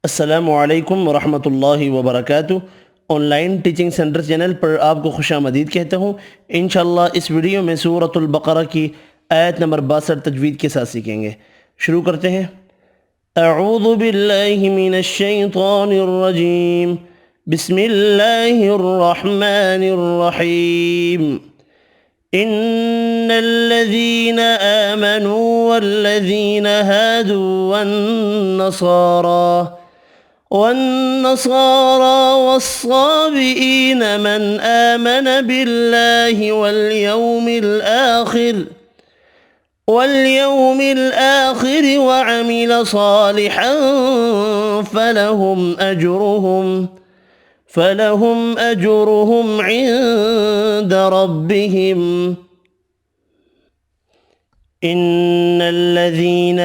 السلام علیکم ورحمۃ اللہ وبرکاتہ۔ Online teaching centre channel پر آپ کو خوش آمدید کہتا ہوں۔ انشاءاللہ اس ویڈیو میں سورۃ البقرہ کی آیت نمبر 62 تجوید کے ساتھ سیکھیں گے۔ شروع کرتے ہیں۔ اعوذ باللہ من الشیطان الرجیم، بسم اللہ الرحمن الرحیم۔ ان الذين آمنوا والذين هادوا والنصارى والصابئين من آمن بالله واليوم الآخر وعمل صالحا فلهم أجرهم عند ربهم۔ ان الذین،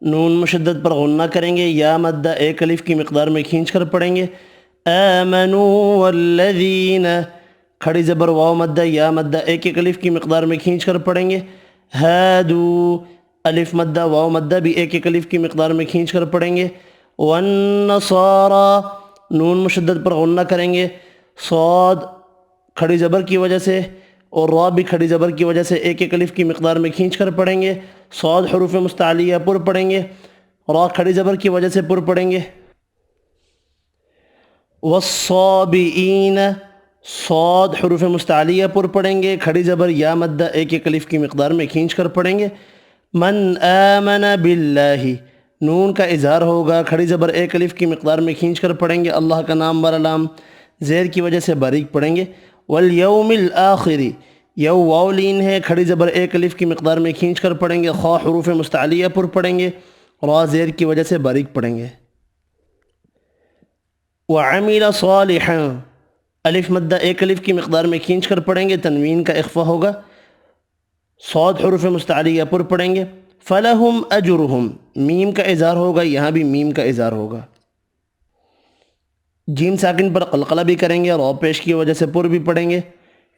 نون مشدد پر غنہ کریں گے، یا مدہ ایک الف کی مقدار میں کھینچ کر پڑھیں گے۔ آمنوا والذین، کھڑی زبر واو مدہ یا مدہ ایک الف کی مقدار میں کھینچ کر پڑھیں گے۔ ہادو، الف مدہ واو مدہ بھی ایک الف کی مقدار میں کھینچ کر پڑھیں گے۔ والنصارى، نون مشدد پر غنہ کریں گے، صاد کھڑی زبر کی وجہ سے اور را بھی کھڑی زبر کی وجہ سے ایک الف کی مقدار میں کھینچ کر پڑھیں گے۔ صاد حروف مستعلیہ پر پڑھیں گے، را کھڑی زبر کی وجہ سے پر پڑھیں گے۔ والصابئین، صاد حروف مستعلیہ پر پڑھیں گے، کھڑی زبر یا مدہ ایک الف کی مقدار میں کھینچ کر پڑھیں گے۔ من آمن باللہ، نون کا اظہار ہوگا، کھڑی زبر ایک الف کی مقدار میں کھینچ کر پڑھیں گے، اللہ کا نام والا لام زیر کی وجہ سے باریک پڑھیں گے۔ والیوم الآخر، یو واو لین ہے، کھڑی زبر ایک الف کی مقدار میں کھینچ کر پڑھیں گے، خا حروف مستعلیہ پر پڑھیں گے، را زیر کی وجہ سے باریک پڑھیں گے۔ وعمل صالحا، الف مدہ ایک الف کی مقدار میں کھینچ کر پڑھیں گے، تنوین کا اخفا ہوگا، صاد حروف مستعلیہ پر پڑھیں گے۔ فلہم اجرہم، میم کا اظہار ہوگا، یہاں بھی میم کا اظہار ہوگا۔ جیم ساکن پر قلقلہ بھی کریں گے، را پیش کی وجہ سے پر بھی پڑھیں گے۔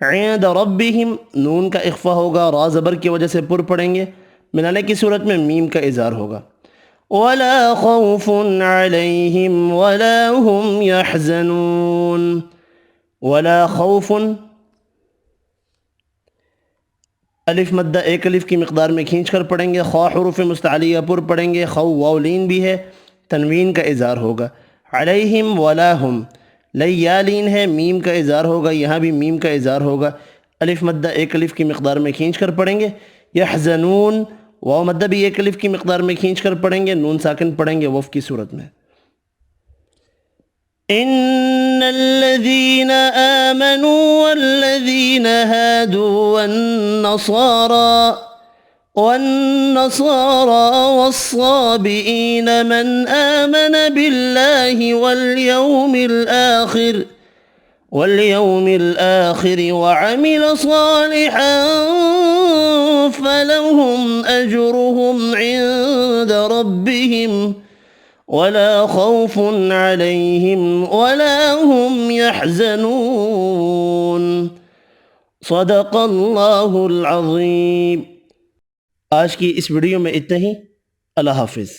عند ربہم، نون کا اخفا ہوگا، را زبر کی وجہ سے پر پڑھیں گے، ملانے کی صورت میں میم کا اظہار ہوگا۔ ولا خوف علیہم ولا هم يحزنون، ولا خوف، الف مدہ ایک الف کی مقدار میں کھینچ کر پڑھیں گے، خا حروف مستعلیہ پر پڑھیں گے، خو واو لین بھی ہے، تنوین کا اظہار ہوگا۔ علیہم ولا ہم، لئی یا لین ہے، میم کا اظہار ہوگا، یہاں بھی میم کا اظہار ہوگا، الف مدہ ایک الف کی مقدار میں کھینچ کر پڑھیں گے۔ یحزنون، واو مدہ بھی ایک الف کی مقدار میں کھینچ کر پڑھیں گے، نون ساکن پڑھیں گے وف کی صورت میں۔ ان الذين آمنوا والذين هادوا والنصارى والصابئين من آمن بالله واليوم الآخر وعمل صالحا فلهم أجرهم عند ربهم ولا خوف عليهم ولا هم يحزنون۔ صدق اللہ العظیم۔ آج کی اس ویڈیو میں اتنا ہی، اللہ حافظ۔